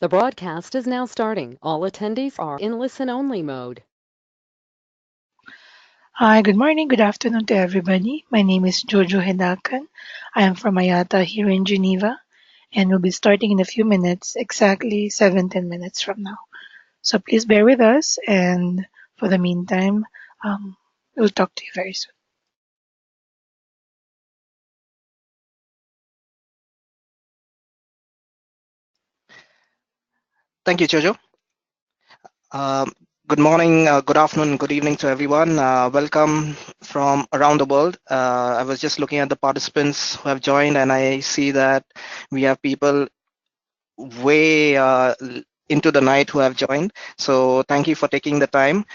The broadcast is now starting. All attendees are in listen-only mode. Hi, good morning, good afternoon to everybody. My name is Jojo Hedakan. I am from IATA here in Geneva, and we'll be starting in a few minutes, exactly 17 minutes from now. So please bear with us, and for the meantime, we'll talk to you very soon. Thank you, Jojo. Um, Good morning, good afternoon, good evening to everyone. Welcome from around the world. I was just looking at the participants who have joined, and I see that we have people way into the night who have joined. So thank you for taking the time.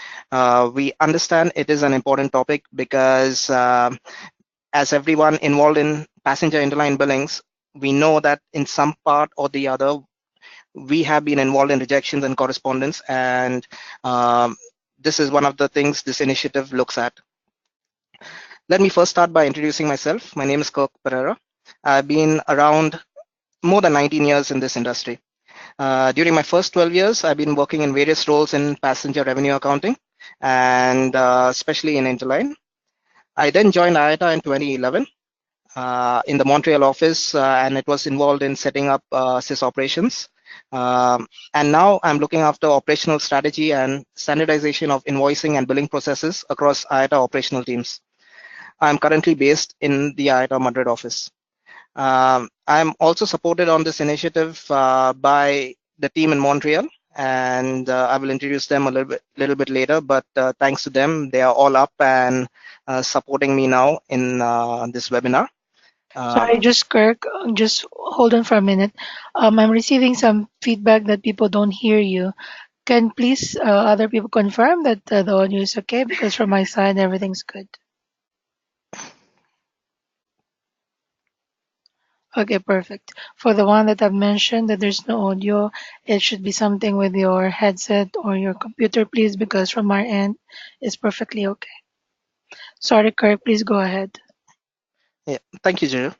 We understand it is an important topic because as everyone involved in passenger interline billings, we know that in some part or the other, we have been involved in rejections and correspondence, and this is one of the things this initiative looks at. Let me first start by introducing myself. My name is Kirk Pereira. I've been around more than 19 years in this industry. During my first 12 years, I've been working in various roles in passenger revenue accounting and especially in Interline. I then joined IATA in 2011 in the Montreal office, and it was involved in setting up SIS operations. And now I'm looking after operational strategy and standardization of invoicing and billing processes across IATA operational teams. I'm currently based in the IATA Madrid office. I'm also supported on this initiative by the team in Montreal, and I will introduce them a little bit later. But thanks to them, they are all up and supporting me now in this webinar. Sorry, just Kirk, just hold on for a minute. I'm receiving some feedback that people don't hear you. Can please other people confirm that the audio is okay? Because from my side, everything's good. Okay, perfect. For the one that I've mentioned that there's no audio, it should be something with your headset or your computer, please, because from our end, it's perfectly okay. Sorry, Kirk, please go ahead. Yeah, thank you, Jill.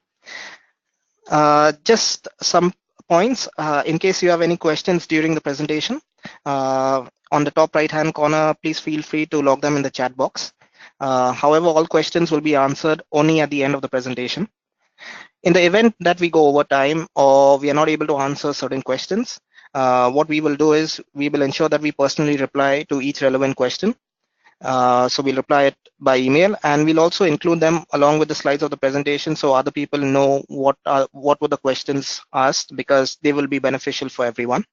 Just some points in case you have any questions during the presentation. On the top right hand corner, please feel free to log them in the chat box. However, all questions will be answered only at the end of the presentation. In the event that we go over time or we are not able to answer certain questions, what we will do is we will ensure that we personally reply to each relevant question. So we'll reply it by email, and we'll also include them along with the slides of the presentation so other people know what were the questions asked, because they will be beneficial for everyone.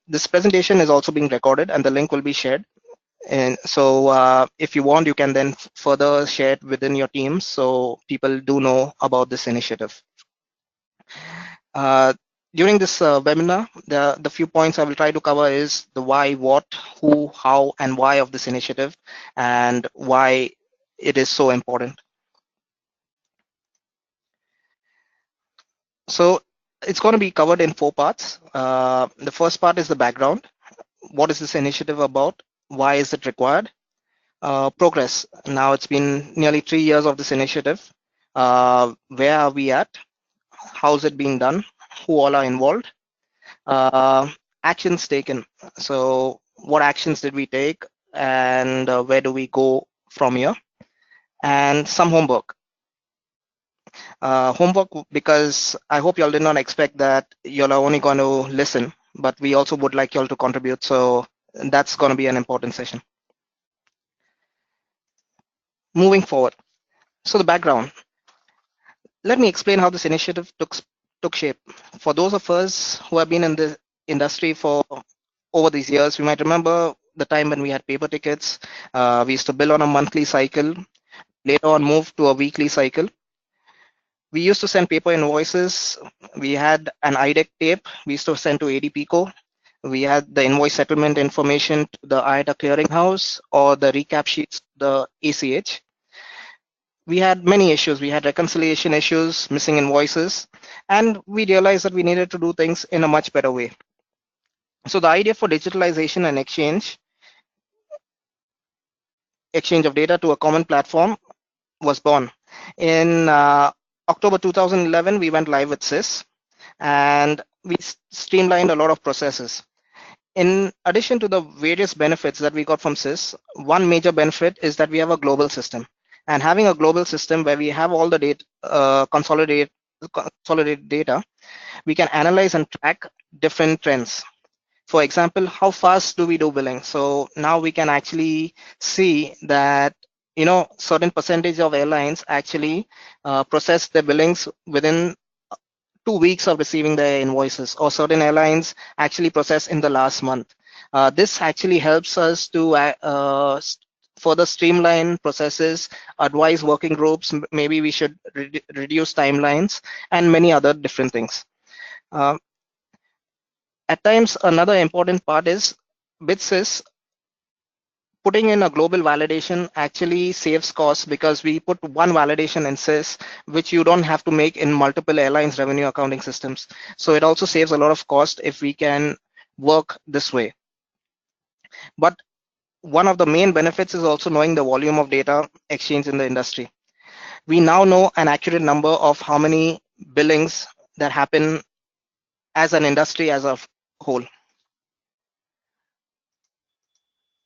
This presentation is also being recorded and the link will be shared. And so if you want, you can then further share it within your teams so people do know about this initiative. During this webinar, the few points I will try to cover is the why, what, who, how, and why of this initiative, and why it is so important. So it's going to be covered in 4 parts. The first part is the background. What is this initiative about? Why is it required? Progress. Now it's been nearly 3 years of this initiative. Where are we at? How is it being done? Who all are involved? Actions taken. So what actions did we take, and where do we go from here? And some homework. Homework, because I hope y'all did not expect that y'all are only going to listen, but we also would like y'all to contribute. So that's going to be an important session. Moving forward. So the background. Let me explain how this initiative took shape. For those of us who have been in the industry for over these years, we might remember the time when we had paper tickets. We used to bill on a monthly cycle, later on moved to a weekly cycle. We used to send paper invoices. We had an IDEC tape we used to send to ADPCO. We had the invoice settlement information to the IATA clearinghouse or the recap sheets, the ACH. We had many issues. We had reconciliation issues, missing invoices, and we realized that we needed to do things in a much better way. So the idea for digitalization and exchange of data to a common platform was born. In October 2011, we went live with SIS, and we streamlined a lot of processes. In addition to the various benefits that we got from SIS, one major benefit is that we have a global system. And having a global system where we have all the data, consolidated data, we can analyze and track different trends. For example, how fast do we do billing? So now we can actually see that certain percentage of airlines actually process their billings within 2 weeks of receiving their invoices, or certain airlines actually process in the last month. This actually helps us to further streamline processes, advise working groups, maybe we should reduce timelines, and many other different things. At times, another important part is with SIS, putting in a global validation actually saves costs, because we put one validation in SIS, which you don't have to make in multiple airlines revenue accounting systems. So it also saves a lot of cost if we can work this way. But one of the main benefits is also knowing the volume of data exchange in the industry. We now know an accurate number of how many billings that happen as an industry as a whole.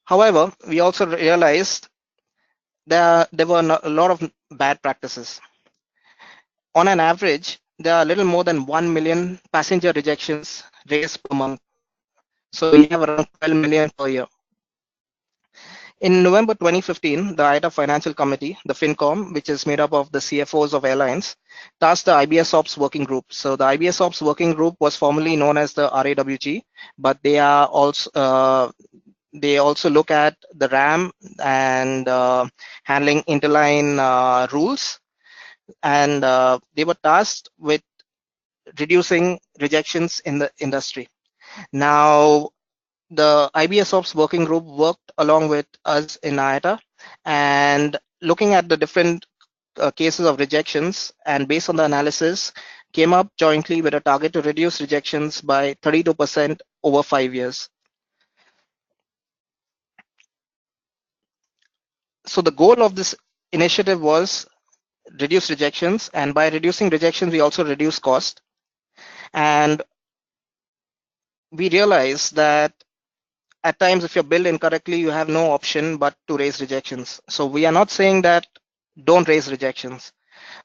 However, we also realized there were a lot of bad practices. On an average, there are a little more than 1 million passenger rejections raised per month. So we have around 12 million per year. In November 2015, the IATA Financial Committee, the FinCom, which is made up of the CFOs of airlines, tasked the IBS Ops Working Group. So the IBS Ops Working Group was formerly known as the RAWG, but they also look at the RAM and handling interline rules, and they were tasked with reducing rejections in the industry. Now, the IBS Ops Working Group worked along with us in IATA and looking at the different cases of rejections, and based on the analysis, came up jointly with a target to reduce rejections by 32% over 5 years. So the goal of this initiative was reduce rejections, and by reducing rejections, we also reduce cost. And we realized that at times, if you're billed incorrectly, you have no option but to raise rejections. So we are not saying that don't raise rejections.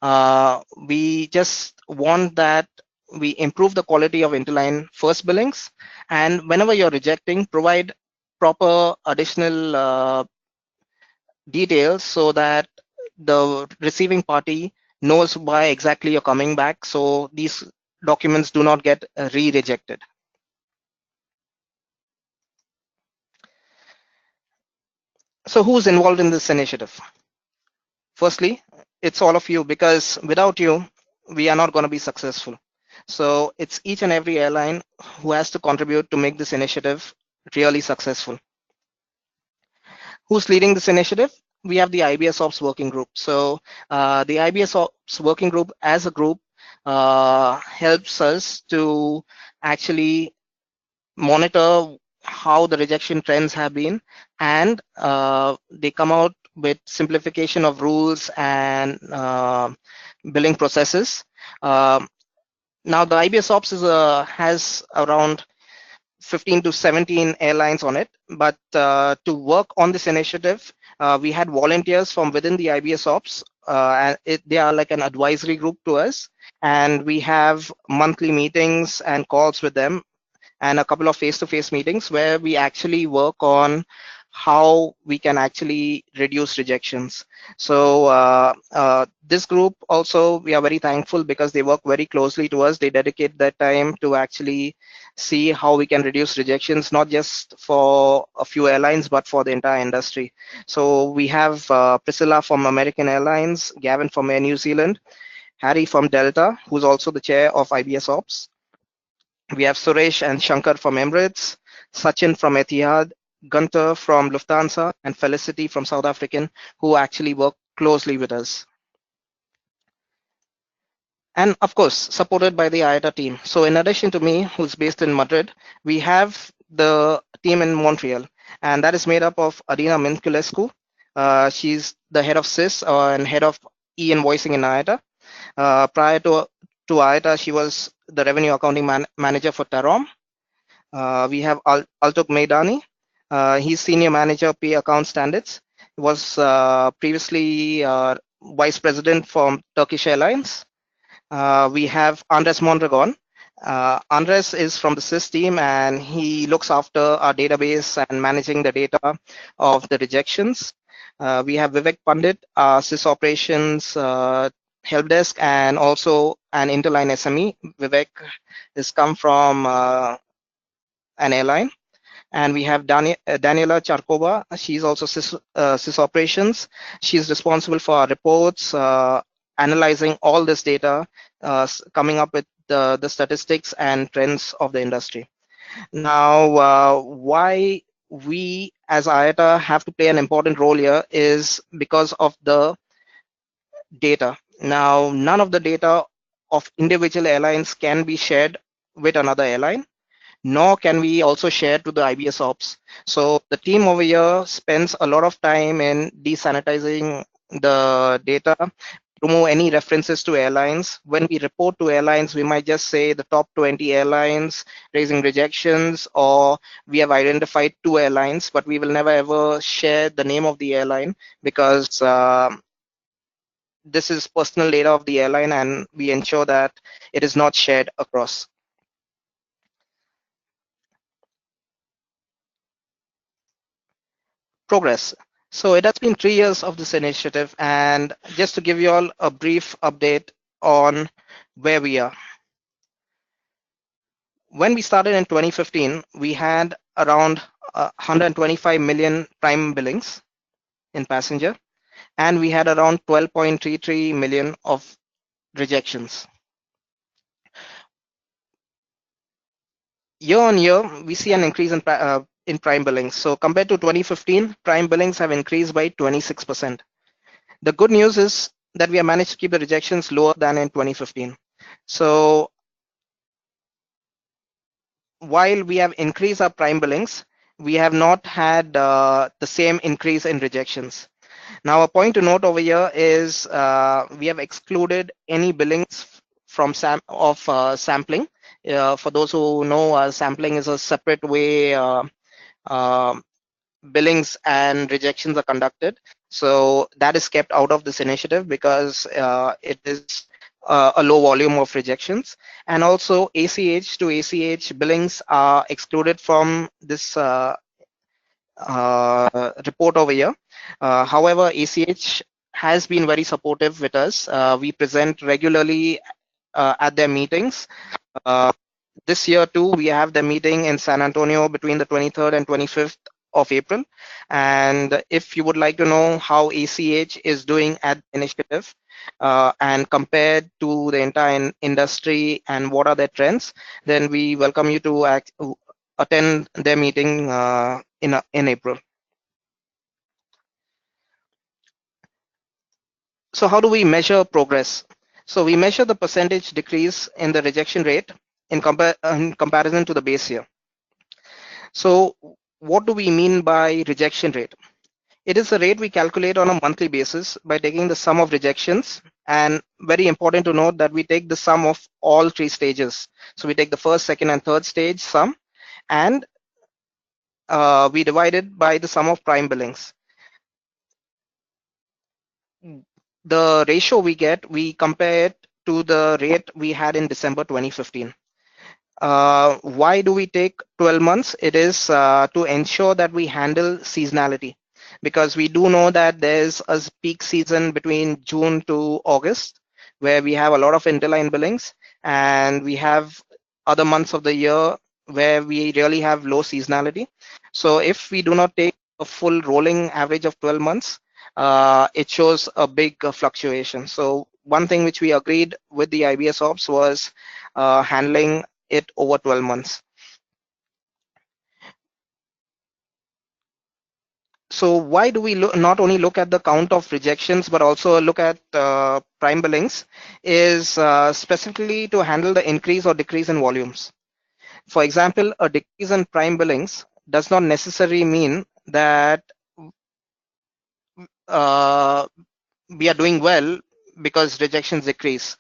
We just want that we improve the quality of interline first billings, and whenever you're rejecting, provide proper additional details so that the receiving party knows why exactly you're coming back, so these documents do not get re-rejected. So who's involved in this initiative? Firstly, it's all of you, because without you, we are not going to be successful. So it's each and every airline who has to contribute to make this initiative really successful. Who's leading this initiative? We have the IBS Ops Working Group. So the IBS Ops Working Group as a group helps us to actually monitor how the rejection trends have been, and they come out with simplification of rules and billing processes. Now the IBS Ops has around 15 to 17 airlines on it, but to work on this initiative, we had volunteers from within the IBS Ops. They are like an advisory group to us, and we have monthly meetings and calls with them, and a couple of face-to-face meetings where we actually work on how we can actually reduce rejections. So this group also, we are very thankful because they work very closely to us. They dedicate their time to actually see how we can reduce rejections, not just for a few airlines, but for the entire industry. So we have Priscilla from American Airlines, Gavin from Air New Zealand, Harry from Delta, who's also the chair of IBS Ops. We have Suresh and Shankar from Emirates, Sachin from Etihad, Gunter from Lufthansa, and Felicity from South African, who actually work closely with us. And of course, supported by the IATA team. So in addition to me, who's based in Madrid, we have the team in Montreal, and that is made up of Adina Minculescu. She's the head of SIS and head of e-invoicing in IATA. Prior to IATA, she was the revenue accounting manager for Tarom. We have Altuk Meidani. He's senior manager pay account standards. He was previously vice president from Turkish Airlines. We have Andres Mondragon. Andres is from the SIS team and he looks after our database and managing the data of the rejections. We have Vivek Pandit, SIS operations help desk and also an Interline SME. Vivek has come from an airline. And we have Daniela Charkova. She's also SIS operations. She's responsible for our reports, analyzing all this data, coming up with the statistics and trends of the industry. Now, why we as IATA have to play an important role here is because of the data. Now, none of the data of individual airlines can be shared with another airline, nor can we also share to the IBS ops. So the team over here spends a lot of time in desanitizing the data, remove any references to airlines. When we report to airlines, we might just say the top 20 airlines raising rejections, or we have identified 2 airlines, but we will never ever share the name of the airline because this is personal data of the airline and we ensure that it is not shared across. Progress. So it has been 3 years of this initiative, and just to give you all a brief update on where we are. When we started in 2015, we had around 125 million prime billings in passenger, and we had around 12.33 million of rejections. Year on year, we see an increase in prime billings. So compared to 2015, prime billings have increased by 26%. The good news is that we have managed to keep the rejections lower than in 2015. So while we have increased our prime billings, we have not had the same increase in rejections. Now, a point to note over here is we have excluded any billings from sampling. For those who know, sampling is a separate way billings and rejections are conducted. So that is kept out of this initiative because it is a low volume of rejections. And also ACH to ACH billings are excluded from this report over here. However, ACH has been very supportive with us. We present regularly at their meetings. This year too, we have the meeting in San Antonio between the 23rd and 25th of April. And if you would like to know how ACH is doing at the initiative and compared to the entire industry and what are their trends, then we welcome you to attend their meeting in April. So how do we measure progress? So we measure the percentage decrease in the rejection rate in comparison to the base year. So what do we mean by rejection rate? It is a rate we calculate on a monthly basis by taking the sum of rejections, and very important to note that we take the sum of all 3 stages. So we take the first, second, and third stage sum, and we divide it by the sum of prime billings. The ratio we get, we compare it to the rate we had in December 2015. Why do we take 12 months? It is to ensure that we handle seasonality, because we do know that there's a peak season between June to August where we have a lot of interline billings, and we have other months of the year where we really have low seasonality. So if we do not take a full rolling average of 12 months, it shows a big fluctuation. So one thing which we agreed with the IBS ops was handling it over 12 months. So why do we not only look at the count of rejections but also look at prime billings is specifically to handle the increase or decrease in volumes. For example, a decrease in prime billings does not necessarily mean that we are doing well because rejections decrease.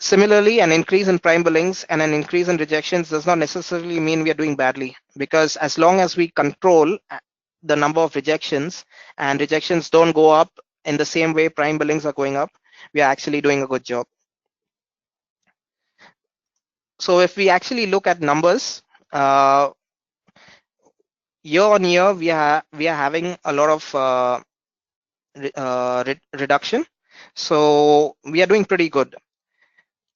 Similarly, an increase in prime billings and an increase in rejections does not necessarily mean we are doing badly, because as long as we control the number of rejections and rejections don't go up in the same way prime billings are going up, we are actually doing a good job. So if we actually look at numbers, year on year, we are having a lot of reduction. So we are doing pretty good.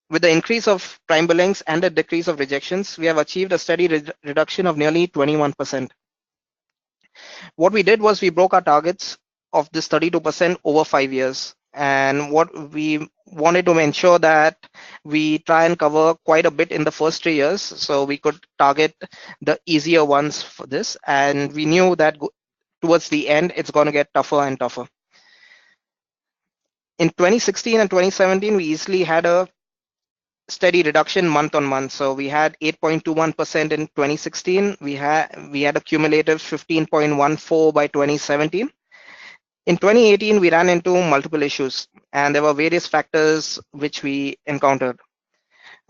With the increase of prime billings and the decrease of rejections, we have achieved a steady reduction of nearly 21%. What we did was we broke our targets of this 32% over 5 years. And what we wanted to ensure that we try and cover quite a bit in the first 3 years, so we could target the easier ones for this. And we knew that towards the end, it's going to get tougher and tougher. In 2016 and 2017, we easily had a steady reduction month on month. So we had 8.21% in 2016. We had a cumulative 15.14 by 2017. In 2018, we ran into multiple issues, and there were various factors which we encountered.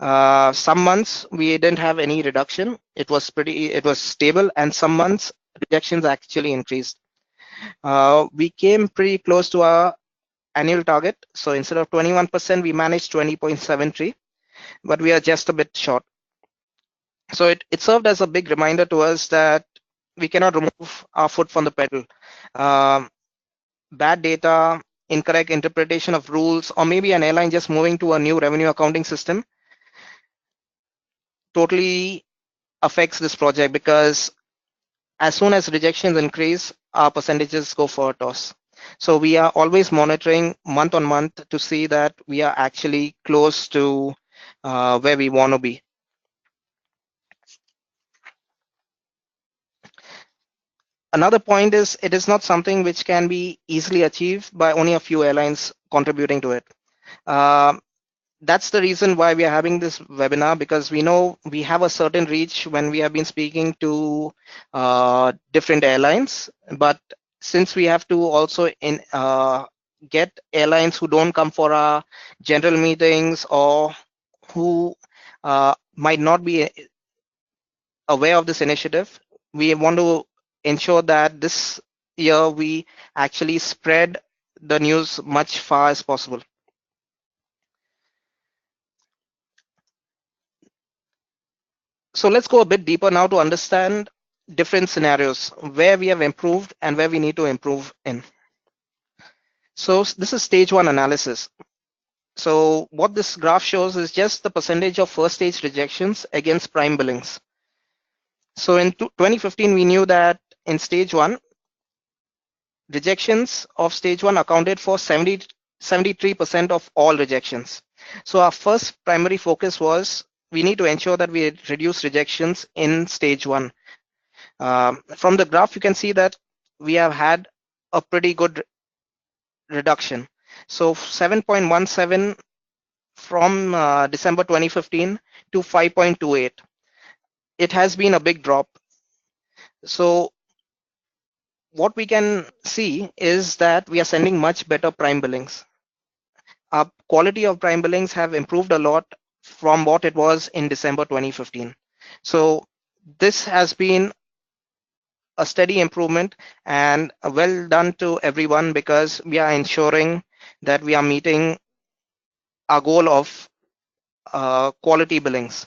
Some months we didn't have any reduction. It was stable, and some months rejections actually increased. We came pretty close to our annual target. So instead of 21%, we managed 20.73, but we are just a bit short. So it served as a big reminder to us that we cannot remove our foot from the pedal. Bad data, incorrect interpretation of rules, or maybe an airline just moving to a new revenue accounting system totally affects this project, because as soon as rejections increase, our percentages go for a toss. So we are always monitoring month on month to see that we are actually close to where we want to be. Another point is it is not something which can be easily achieved by only a few airlines contributing to it. That's the reason why we are having this webinar, because we know we have a certain reach when we have been speaking to different airlines. But since we have to also get airlines who don't come for our general meetings, or who might not be aware of this initiative, we want to ensure that this year we actually spread the news much far as possible. So let's go a bit deeper now to understand different scenarios where we have improved and where we need to improve in. So this is stage one analysis. So what this graph shows is just the percentage of first stage rejections against prime billings. So in 2015, we knew that in stage one, rejections of stage one accounted for 73% of all rejections. So our first primary focus was we need to ensure that we reduce rejections in stage one. From the graph, you can see that we have had a pretty good reduction. So 7.17 from December 2015 to 5.28. It has been a big drop. So what we can see is that we are sending much better prime billings. Our quality of prime billings have improved a lot from what it was in December 2015. So this has been a steady improvement, and well done to everyone, because we are ensuring that we are meeting our goal of quality billings.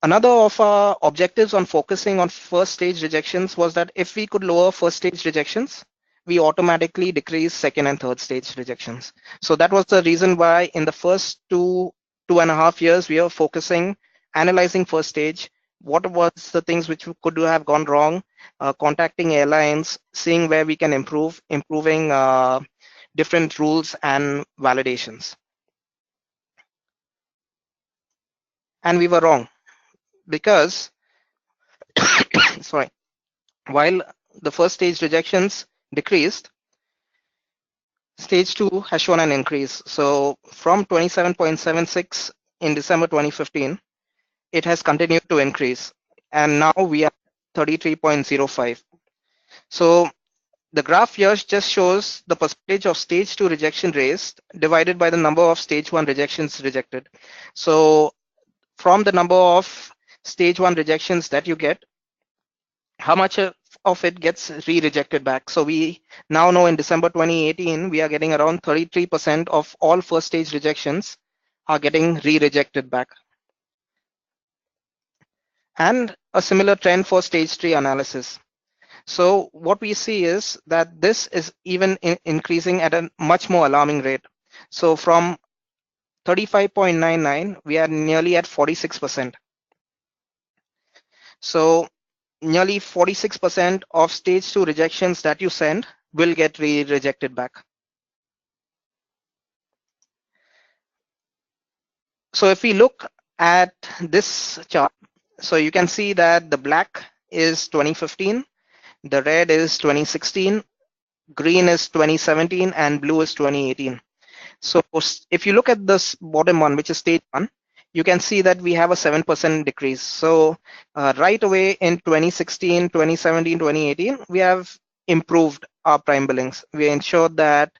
Another of our objectives on focusing on first stage rejections was that if we could lower first stage rejections, we automatically decrease second and third stage rejections. So that was the reason why in the first 2.5 years, we are focusing, analyzing first stage, what was the things which could have gone wrong, contacting airlines, seeing where we can improving different rules and validations. And we were wrong, because sorry, while the first stage rejections decreased, stage two has shown an increase. So from 27.76 in December 2015, it has continued to increase, and now we are 33.05. So The graph here just shows the percentage of stage 2 rejection raised divided by the number of stage 1 rejections rejected. So from the number of stage 1 rejections that you get, how much of it gets re-rejected back. So we now know in December 2018, we are getting around 33% of all first stage rejections are getting re-rejected back. And a similar trend for stage 3 analysis. So what we see is that this is even increasing at a much more alarming rate. So from 35.99, we are nearly at 46%. So nearly 46% of stage 2 rejections that you send will get rejected back. So if we look at this chart, so you can see that the black is 2015, the red is 2016, green is 2017, and blue is 2018. So if you look at this bottom one, which is stage 1, you can see that we have a 7% decrease. So right away in 2016, 2017, 2018, we have improved our prime billings. We ensured that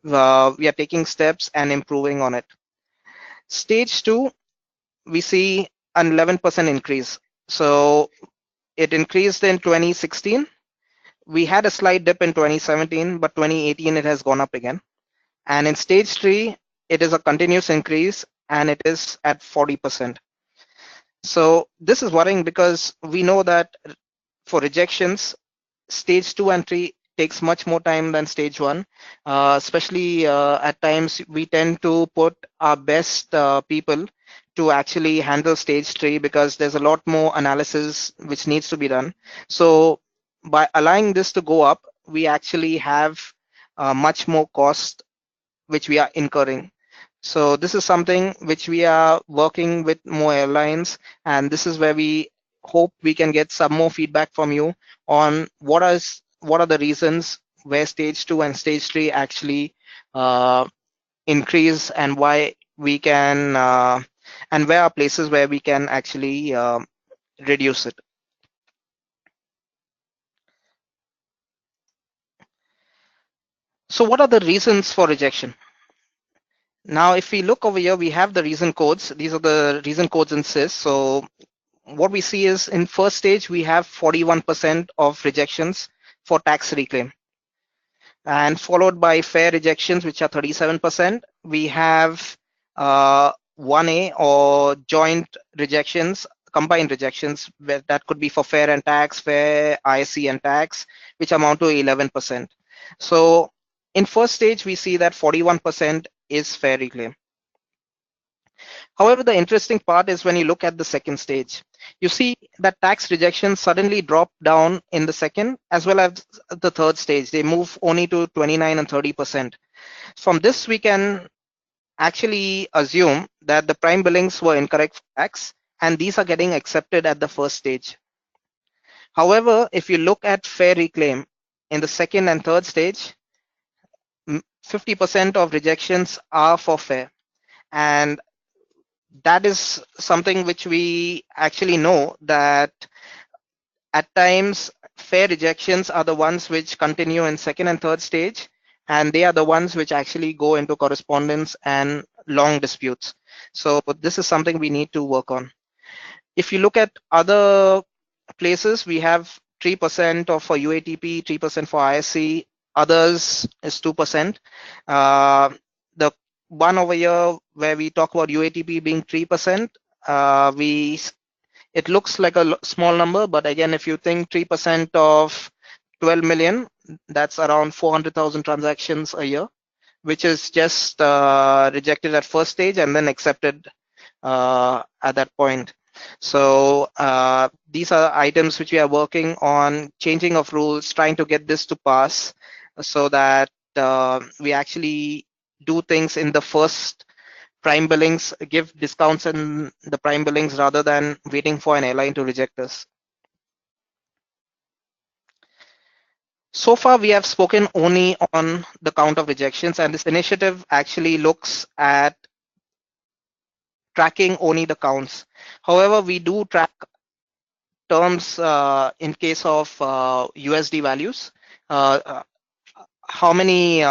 we are taking steps and improving on it. Stage 2, we see an 11% increase. So it increased in 2016. We had a slight dip in 2017, but 2018 it has gone up again. And in stage 3, it is a continuous increase and it is at 40%. So this is worrying because we know that for rejections, stage 2 and 3 takes much more time than stage 1. Especially at times we tend to put our best people to actually handle stage 3 because there's a lot more analysis which needs to be done. So by allowing this to go up, we actually have much more cost which we are incurring. So this is something which we are working with more airlines, and this is where we hope we can get some more feedback from you on what are the reasons where stage 2 and stage 3 actually increase, and why we can and where are places where we can actually reduce it. So what are the reasons for rejection? Now, if we look over here, we have the reason codes. These are the reason codes in SIS. So what we see is in first stage, we have 41% of rejections for tax reclaim, and followed by fair rejections, which are 37%. We have 1A or joint rejections, combined rejections, where that could be for fair and tax, fair, IC and tax, which amount to 11%. So in first stage, we see that 41% is fair reclaim. However, the interesting part is when you look at the second stage, you see that tax rejections suddenly drop down in the second as well as the third stage. They move only to 29 and 30%. From this, we can actually assume that the prime billings were incorrect for tax, and these are getting accepted at the first stage. However, if you look at fair reclaim in the second and third stage, 50% of rejections are for fair. And that is something which we actually know that at times fair rejections are the ones which continue in second and third stage, and they are the ones which actually go into correspondence and long disputes. So this is something we need to work on. If you look at other places, we have 3% for UATP, 3% for ISC, others is 2%. The one over here where we talk about UATP being 3%, it looks like a small number, but again, if you think 3% of 12 million, that's around 400,000 transactions a year, which is just rejected at first stage and then accepted at that point. So these are items which we are working on, changing of rules, trying to get this to pass so that we actually do things in the first prime billings, give discounts in the prime billings rather than waiting for an airline to reject us. So far, we have spoken only on the count of rejections, and this initiative actually looks at tracking only the counts. However, we do track terms in case of USD values. how many,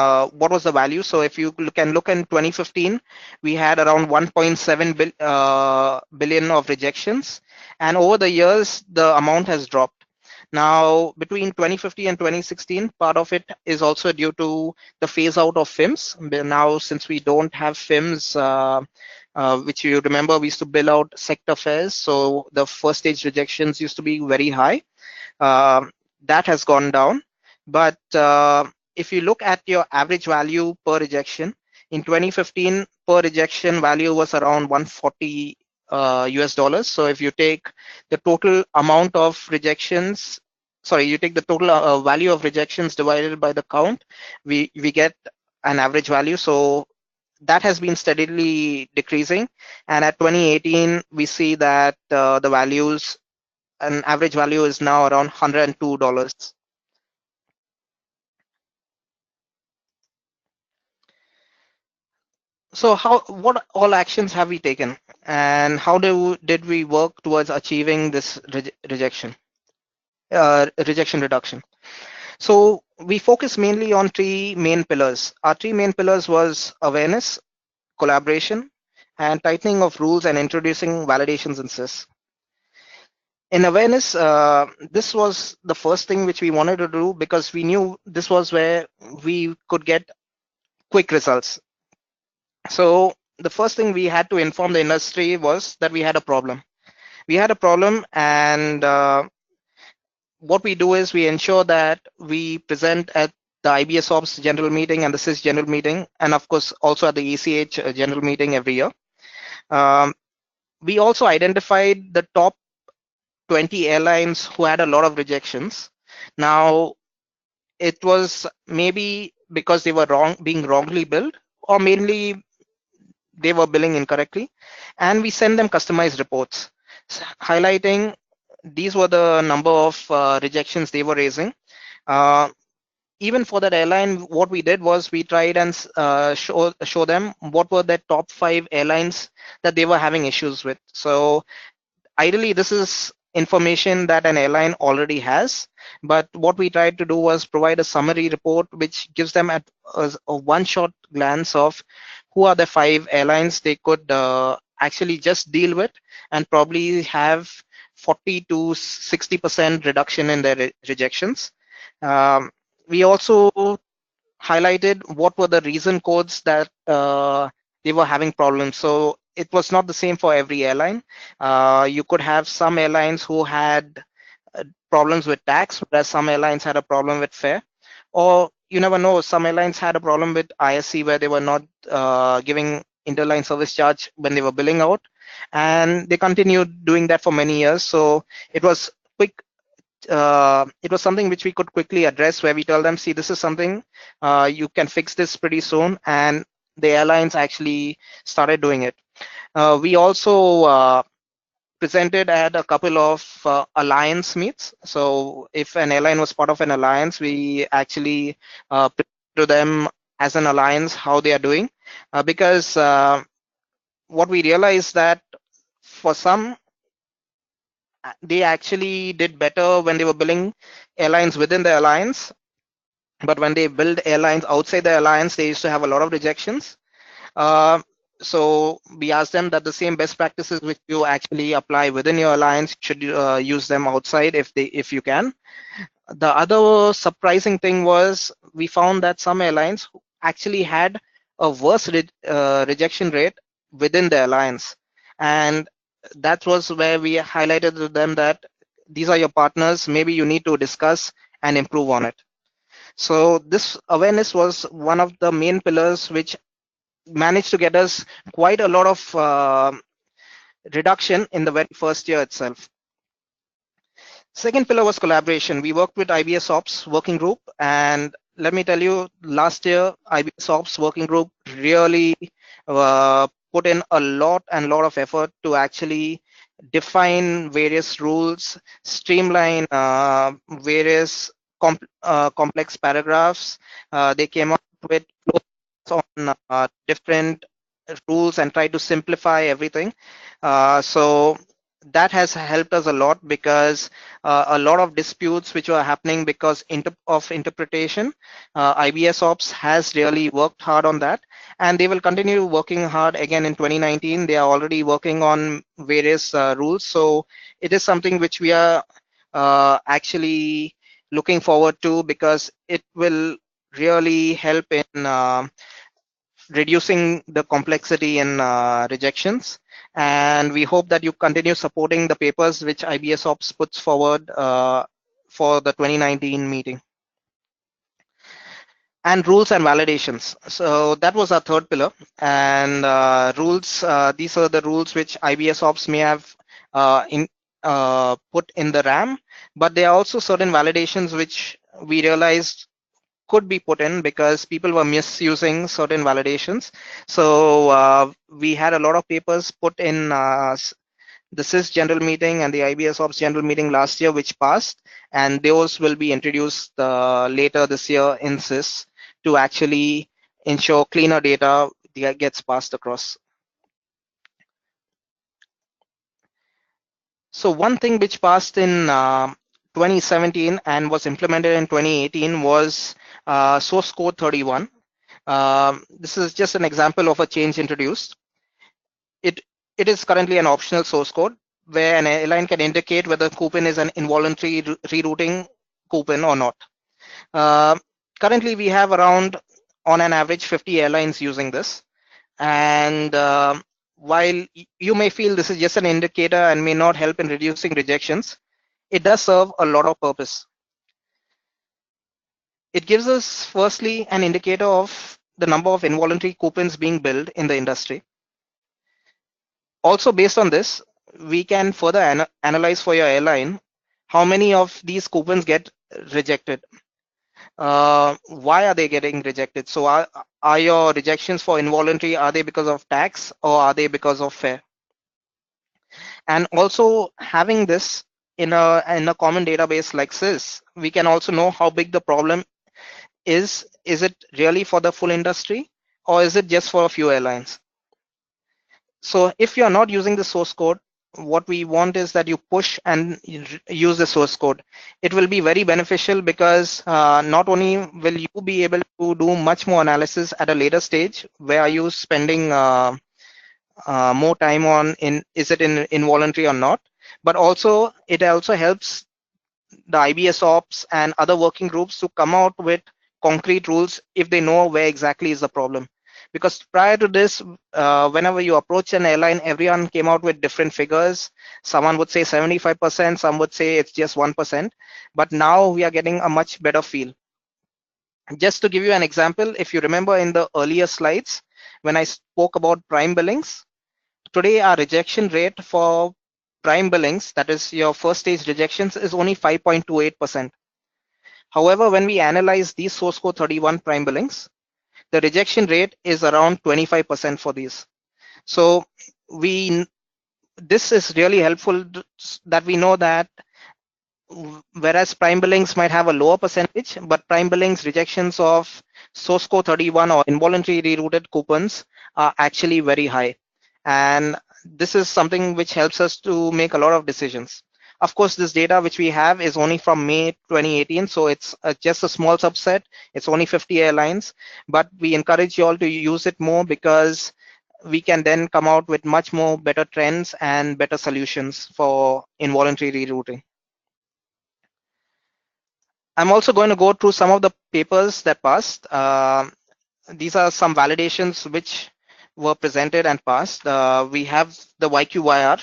what was the value. So if you can look in 2015, we had around 1.7 billion of rejections, and over the years the amount has dropped. Now between 2015 and 2016, part of it is also due to the phase out of FIMS. Now since we don't have FIMS, which you remember we used to bill out sector fares, so the first stage rejections used to be very high. uh, that has gone down. But if you look at your average value per rejection, in 2015, per rejection value was around 140 US dollars. So if you take the total amount of rejections, sorry, you take the total value of rejections divided by the count, we get an average value. So that has been steadily decreasing, and at 2018 we see that the values, an average value is now around $102. So what all actions have we taken, and how did we work towards achieving this rejection reduction? So we focus mainly on three main pillars. Our three main pillars was awareness, collaboration, and tightening of rules and introducing validations in SIS. In awareness, this was the first thing which we wanted to do because we knew this was where we could get quick results. So the first thing we had to inform the industry was that we had a problem. We had a problem, and what we do is we ensure that we present at the IBS Ops general meeting and the SIS general meeting, and of course also at the ECH general meeting every year. Um, we also identified the top 20 airlines who had a lot of rejections. Now, it was maybe because they were being wrongly billed, or mainly they were billing incorrectly, and we send them customized reports highlighting these were the number of rejections they were raising. Uh, Even for that airline, what we did was we tried and show them what were the top 5 airlines that they were having issues with. So ideally, this is information that an airline already has, but what we tried to do was provide a summary report which gives them at a one-shot glance of who are the 5 airlines they could actually just deal with and probably have 40 to 60% reduction in their rejections. We also highlighted what were the reason codes that they were having problems. So it was not the same for every airline. You could have some airlines who had problems with tax, whereas some airlines had a problem with fare. Or you never know, some airlines had a problem with ISC where they were not giving interline service charge when they were billing out. And they continued doing that for many years. So it was quick it was something which we could quickly address, where we tell them, see, this is something you can fix this pretty soon, and the airlines actually started doing it. We also presented at a couple of alliance meets. So if an airline was part of an alliance, we actually presented to them as an alliance how they are doing, because what we realized that for some, they actually did better when they were billing airlines within the alliance, but when they build airlines outside the alliance, they used to have a lot of rejections. Uh, so we asked them that the same best practices which you actually apply within your alliance should use them outside if you can. The other surprising thing was we found that some airlines actually had a worse rejection rate within the alliance, and that was where we highlighted to them that these are your partners, maybe you need to discuss and improve on it. So this awareness was one of the main pillars which managed to get us quite a lot of reduction in the very first year itself. Second pillar was collaboration. We worked with IBS Ops working group, and let me tell you, last year IBS Ops working group really put in a lot of effort to actually define various rules, streamline various complex paragraphs. They came up with on different rules and try to simplify everything. So that has helped us a lot, because a lot of disputes which were happening because of interpretation, IBS Ops has really worked hard on that, and they will continue working hard again in 2019. They are already working on various rules, so it is something which we are actually looking forward to, because it will really help in reducing the complexity in rejections. And we hope that you continue supporting the papers which IBS Ops puts forward for the 2019 meeting. And rules and validations. So that was our third pillar. And rules, these are the rules which IBS Ops may have put in the RAM, but there are also certain validations which we realized could be put in because people were misusing certain validations. So we had a lot of papers put in the CIS general meeting and the IBS Ops general meeting last year, which passed, and those will be introduced later this year in CIS to actually ensure cleaner data gets passed across. So one thing which passed in 2017 and was implemented in 2018 was source code 31. This is just an example of a change introduced. It is currently an optional source code where an airline can indicate whether coupon is an involuntary rerouting coupon or not. Uh, Currently, we have around, on an average, 50 airlines using this. And while you may feel this is just an indicator and may not help in reducing rejections, it does serve a lot of purpose. It gives us, firstly, an indicator of the number of involuntary coupons being billed in the industry. Also, based on this, we can further analyze for your airline how many of these coupons get rejected. Why are they getting rejected? So are your rejections for involuntary, are they because of tax or are they because of fare? And also having this in a common database like CIS, we can also know how big the problem is. Is it really for the full industry or is it just for a few airlines? So if you're not using the source code, what we want is that you push and use the source code. It will be very beneficial because not only will you be able to do much more analysis at a later stage, where are you spending more time on is it involuntary or not, but also it also helps the IBS Ops and other working groups to come out with concrete rules if they know where exactly is the problem. Because prior to this, whenever you approach an airline, everyone came out with different figures. Someone would say 75%, some would say it's just 1%. But now we are getting a much better feel. Just to give you an example, if you remember in the earlier slides, when I spoke about prime billings, today our rejection rate for prime billings, that is your first stage rejections, is only 5.28%. However, when we analyze these source code 31 prime billings, the rejection rate is around 25% for these. So this is really helpful that we know that whereas prime billings might have a lower percentage, but prime billings rejections of source code 31 or involuntary rerouted coupons are actually very high. And this is something which helps us to make a lot of decisions. Of course, this data which we have is only from May 2018, so it's just a small subset. It's only 50 airlines, but we encourage you all to use it more because we can then come out with much more better trends and better solutions for involuntary rerouting. I'm also going to go through some of the papers that passed. These are some validations which were presented and passed. We have the YQYR,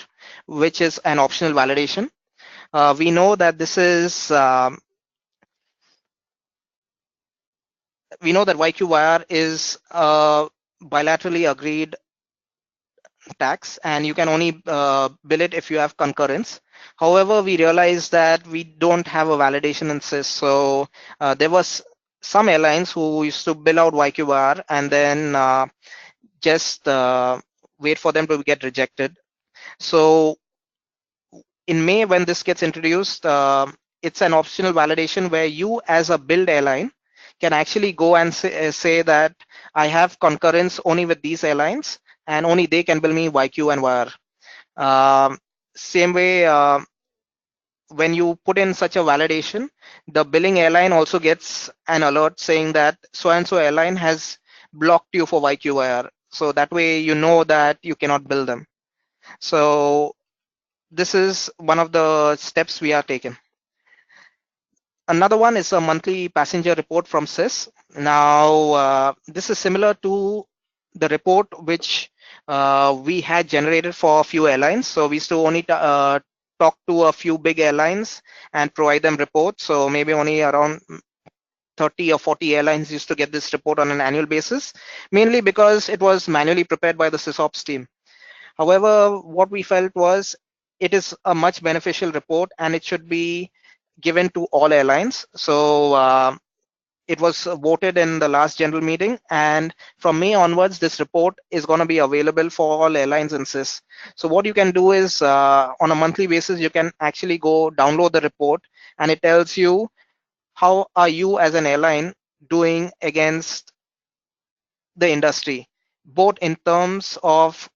which is an optional validation. We know that this is we know that YQYR is a bilaterally agreed tax, and you can only bill it if you have concurrence. However, we realized that we don't have a validation in CIS, so there was some airlines who used to bill out YQR and then just wait for them to get rejected. So in May, when this gets introduced, it's an optional validation where you as a billed airline can actually go and say that I have concurrence only with these airlines and only they can bill me YQ and YR. Same way, when you put in such a validation, the billing airline also gets an alert saying that so and so airline has blocked you for YQYR. So that way you know that you cannot bill them. So this is one of the steps we are taking. Another one is a monthly passenger report from SIS. Now, this is similar to the report which we had generated for a few airlines. So we used to only talk to a few big airlines and provide them reports. So maybe only around 30 or 40 airlines used to get this report on an annual basis, mainly because it was manually prepared by the SysOps team. However, what we felt was it is a much beneficial report and it should be given to all airlines. So it was voted in the last general meeting, and from May onwards, this report is going to be available for all airlines and SIS. So what you can do is on a monthly basis, you can actually go download the report, and it tells you how are you as an airline doing against the industry, both in terms of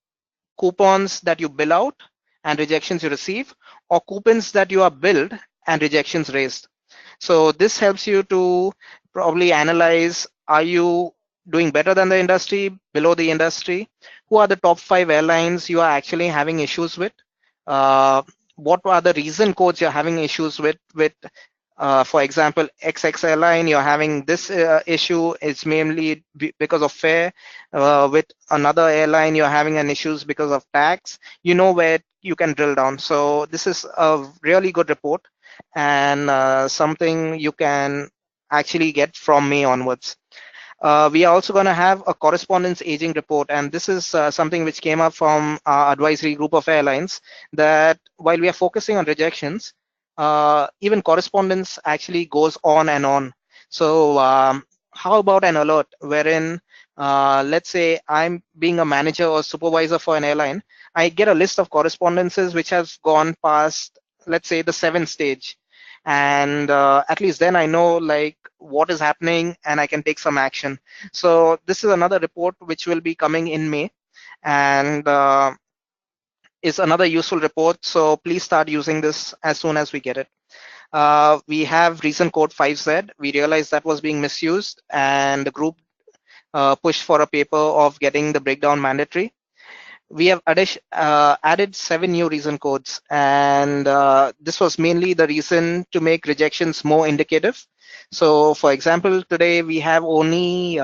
coupons that you bill out and rejections you receive, or coupons that you are billed and rejections raised. So this helps you to probably analyze, are you doing better than the industry, below the industry? Who are the top 5 airlines you are actually having issues with? Uh, what are the reason codes you're having issues with for example, XX airline, you're having this issue. It's mainly because of fare. With another airline, you're having an issues because of tax. You know where you can drill down. So this is a really good report, and something you can actually get from May onwards. We are also going to have a correspondence aging report, and this is something which came up from our advisory group of airlines, that while we are focusing on rejections, even correspondence actually goes on and on. So how about an alert wherein, let's say I'm being a manager or supervisor for an airline, I get a list of correspondences which has gone past, let's say, the 7th stage, and at least then I know like what is happening and I can take some action. So this is another report which will be coming in May, and is another useful report. So please start using this as soon as we get it. We have reason code 5Z. We realized that was being misused, and the group pushed for a paper of getting the breakdown mandatory. We have added 7 new reason codes, and this was mainly the reason to make rejections more indicative. So for example, today we have only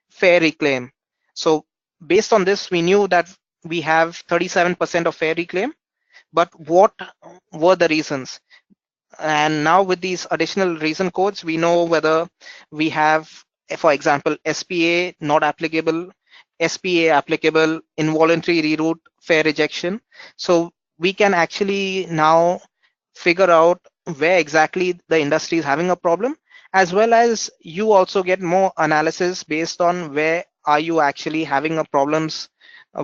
fair reclaim. So based on this, we knew that we have 37% of fair reclaim, but what were the reasons? And now with these additional reason codes, we know whether we have, for example, SPA not applicable, SPA applicable, involuntary reroute, fair rejection. So we can actually now figure out where exactly the industry is having a problem, as well as you also get more analysis based on where are you actually having a problems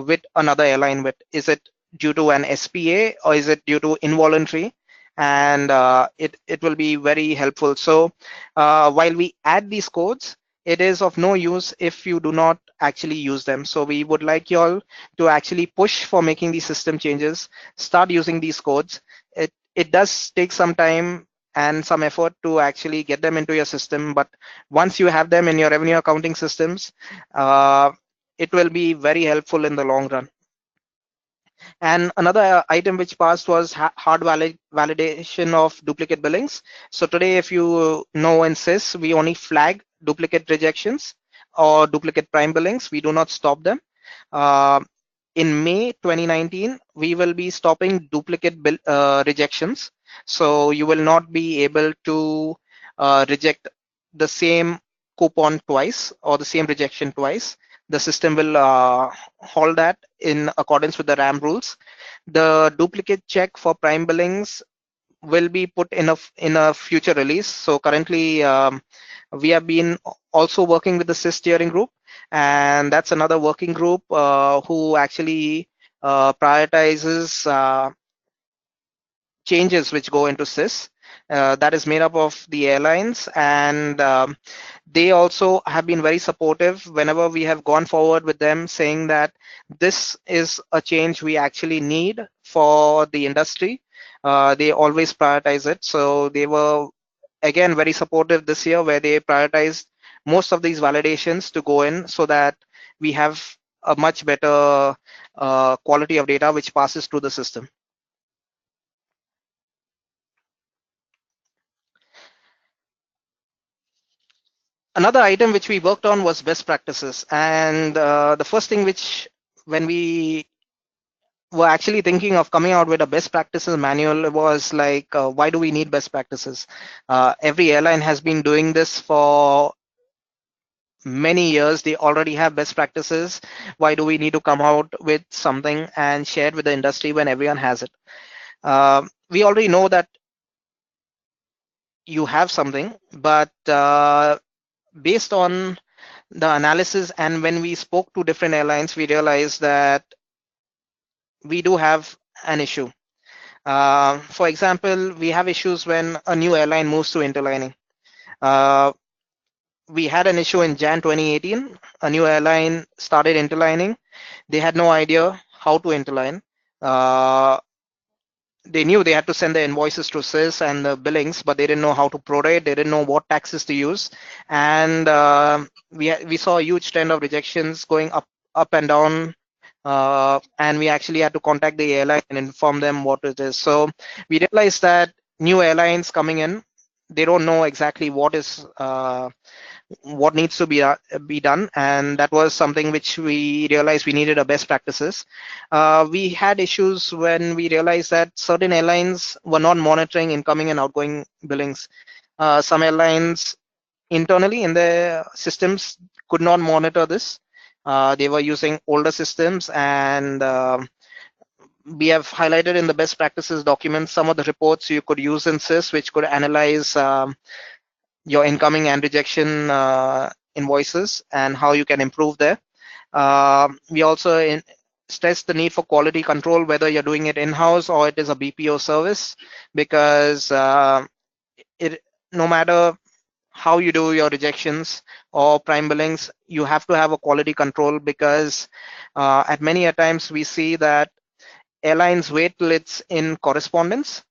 with another airline with. Is it due to an SPA or is it due to involuntary? And it will be very helpful. So while we add these codes, it is of no use if you do not actually use them. So we would like you all to actually push for making these system changes, start using these codes. It does take some time and some effort to actually get them into your system, but once you have them in your revenue accounting systems, it will be very helpful in the long run. And another item which passed was hard validation of duplicate billings. So today, if you know in SIS, we only flag duplicate rejections or duplicate prime billings. We do not stop them. Uh, in May 2019, we will be stopping duplicate rejections. So you will not be able to reject the same coupon twice or the same rejection twice. The system will hold that in accordance with the RAM rules. The duplicate check for prime billings will be put in a future release. So currently, we have been also working with the SIS steering group, and that's another working group who actually prioritizes changes which go into SIS. That is made up of the airlines, and they also have been very supportive whenever we have gone forward with them, saying that this is a change we actually need for the industry. They always prioritize it. So they were again very supportive this year, where they prioritized most of these validations to go in so that we have a much better quality of data which passes through the system. Another item which we worked on was best practices, and the first thing which, when we were actually thinking of coming out with a best practices manual, was like, why do we need best practices? Every airline has been doing this for many years. They already have best practices. Why do we need to come out with something and share it with the industry when everyone has it? We already know that you have something, but based on the analysis and when we spoke to different airlines, we realized that we do have an issue. For example, we have issues when a new airline moves to interlining. We had an issue in Jan 2018. A new airline started interlining. They had no idea how to interline. They knew they had to send the invoices to SIS and the billings, but they didn't know how to prorate. They didn't know what taxes to use, and we saw a huge trend of rejections going up and down. And we actually had to contact the airline and inform them what it is. So we realized that new airlines coming in, they don't know exactly what is what needs to be done, and that was something which we realized we needed a best practices. We had issues when we realized that certain airlines were not monitoring incoming and outgoing billings. Some airlines internally in their systems could not monitor this. They were using older systems, and we have highlighted in the best practices document some of the reports you could use in SIS, which could analyze your incoming and rejection invoices and how you can improve there. We also stress the need for quality control, whether you're doing it in-house or it is a BPO service, because no matter how you do your rejections or prime billings, you have to have a quality control, because at many a times we see that airlines wait till it's in correspondence,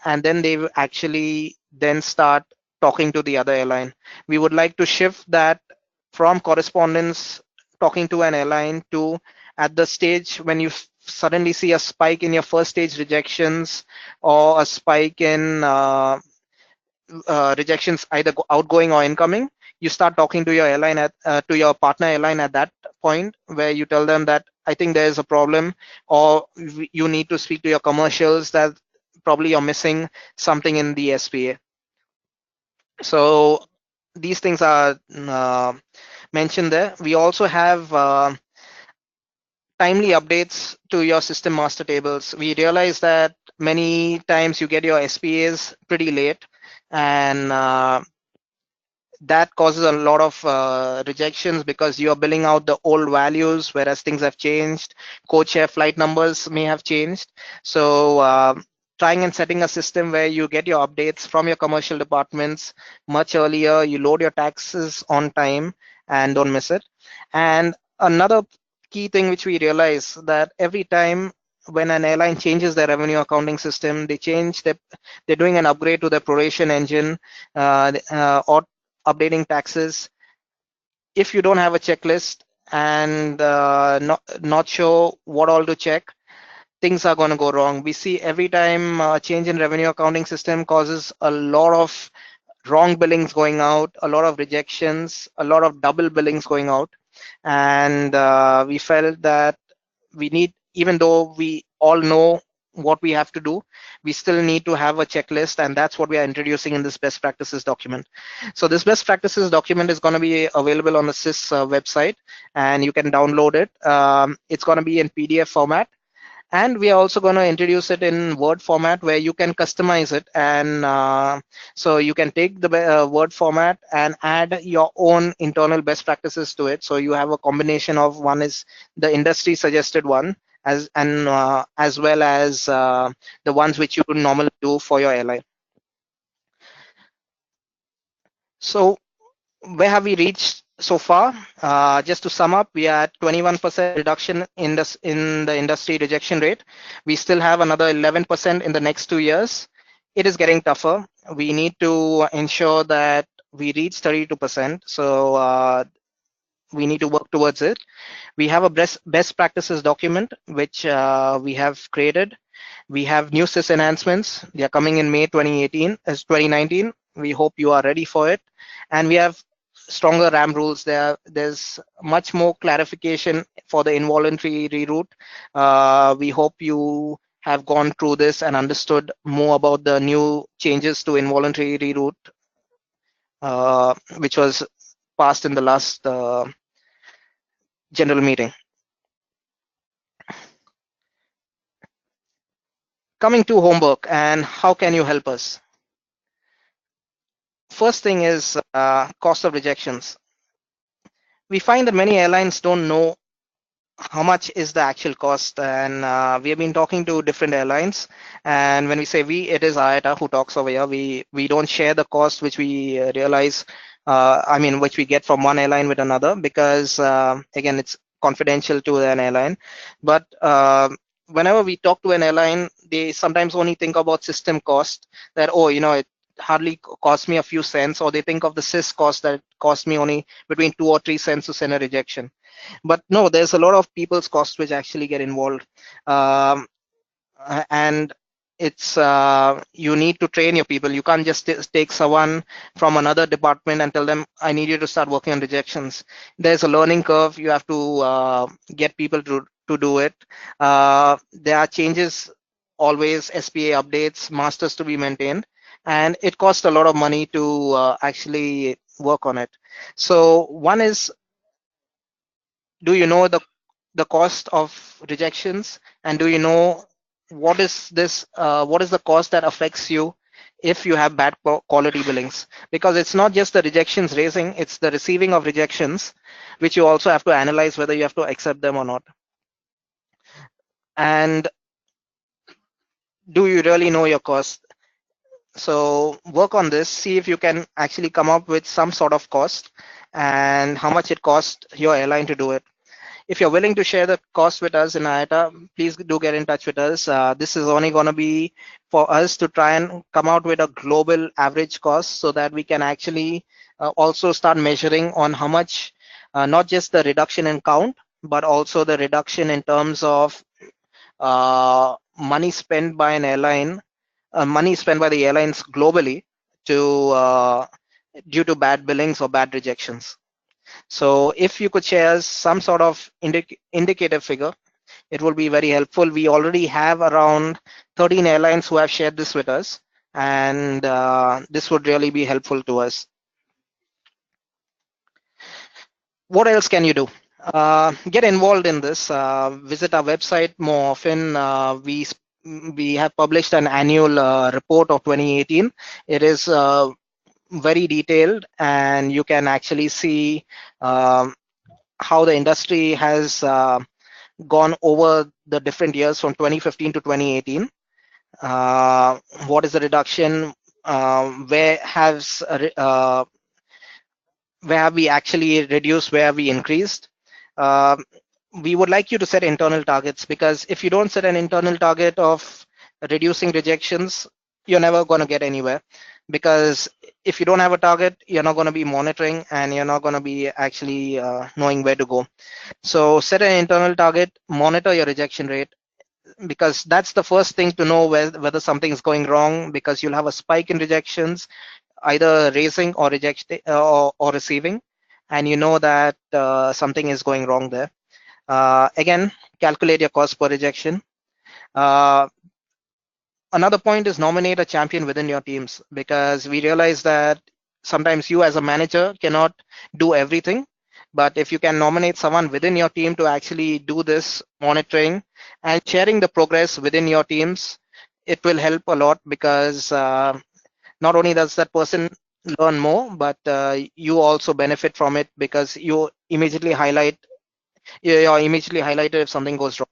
and then they actually then start talking to the other airline. We would like to shift that from correspondence talking to an airline to at the stage when you suddenly see a spike in your first stage rejections or a spike in rejections, either outgoing or incoming. You start talking to your airline to your partner airline at that point, where you tell them that I think there is a problem, or you need to speak to your commercials that probably you're missing something in the SPA. So these things are mentioned there. We also have timely updates to your system master tables. We realize that many times you get your SPAs pretty late, and that causes a lot of rejections because you are billing out the old values, whereas things have changed. Code share flight numbers may have changed. So trying and setting a system where you get your updates from your commercial departments much earlier, you load your taxes on time and don't miss it. And another key thing which we realize, that every time when an airline changes their revenue accounting system, they're doing an upgrade to their proration engine or updating taxes. If you don't have a checklist and not sure what all to check, things are going to go wrong. We see every time a change in revenue accounting system causes a lot of wrong billings going out, a lot of rejections, a lot of double billings going out. And we felt that we need, even though we all know what we have to do, we still need to have a checklist, and that's what we are introducing in this best practices document. So this best practices document is going to be available on the SIS website, and you can download it. It's going to be in PDF format, and we are also going to introduce it in Word format where you can customize it. And so you can take the Word format and add your own internal best practices to it. So you have a combination of, one is the industry suggested one, as well as the ones which you would normally do for your airline. So where have we reached so far? Just to sum up, we are at 21% reduction in the industry rejection rate. We still have another 11% in the next 2 years. It is getting tougher. We need to ensure that we reach 32%. So we need to work towards it. We have a best practices document which we have created. We have new SIS enhancements. They are coming in May 2018 as 2019. We hope you are ready for it. And we have stronger RAM rules. There's much more clarification for the involuntary reroute. We hope you have gone through this and understood more about the new changes to involuntary reroute, which was passed in the last general meeting. Coming to homework and how can you help us? First thing is cost of rejections. We find that many airlines don't know how much is the actual cost, and we have been talking to different airlines, and when we say we, it is IATA who talks over here. We don't share the cost which we realize, which we get from one airline with another, because again, it's confidential to an airline. But whenever we talk to an airline, they sometimes only think about system cost, that, oh, it hardly cost me a few cents, or they think of the SIS cost that cost me only between 2 or 3 cents to send a rejection. But no, there's a lot of people's costs which actually get involved. And it's you need to train your people. You can't just take someone from another department and tell them, I need you to start working on rejections. There's a learning curve. You have to get people to do it. There are changes always, SPA updates, masters to be maintained, and it costs a lot of money to actually work on it. So one is, do you know the cost of rejections, and do you know what is the cost that affects you if you have bad quality billings? Because it's not just the rejections raising, it's the receiving of rejections, which you also have to analyze whether you have to accept them or not. And do you really know your cost? So work on this, see if you can actually come up with some sort of cost and how much it costs your airline to do it. If you're willing to share the cost with us in IATA, please do get in touch with us. This is only going to be for us to try and come out with a global average cost, so that we can actually also start measuring on how much, not just the reduction in count, but also the reduction in terms of money spent by an airline, money spent by the airlines globally to due to bad billings or bad rejections. So if you could share some sort of indicative figure, it will be very helpful. We already have around 13 airlines who have shared this with us, and this would really be helpful to us. What else can you do? Get involved in this. Visit our website more often. We have published an annual report of 2018. It is very detailed, and you can actually see how the industry has gone over the different years from 2015 to 2018. What is the reduction? Where have we actually reduced? Where have we increased? We would like you to set internal targets, because if you don't set an internal target of reducing rejections, you're never going to get anywhere. Because if you don't have a target, you're not going to be monitoring, and you're not going to be actually knowing where to go. So set an internal target, monitor your rejection rate, because that's the first thing to know whether something is going wrong, because you'll have a spike in rejections, either raising or or receiving, and you know that something is going wrong there. Again, calculate your cost per rejection. Another point is nominate a champion within your teams, because we realize that sometimes you as a manager cannot do everything, but if you can nominate someone within your team to actually do this monitoring and sharing the progress within your teams, it will help a lot, because not only does that person learn more, but you also benefit from it, because you're immediately highlighted if something goes wrong.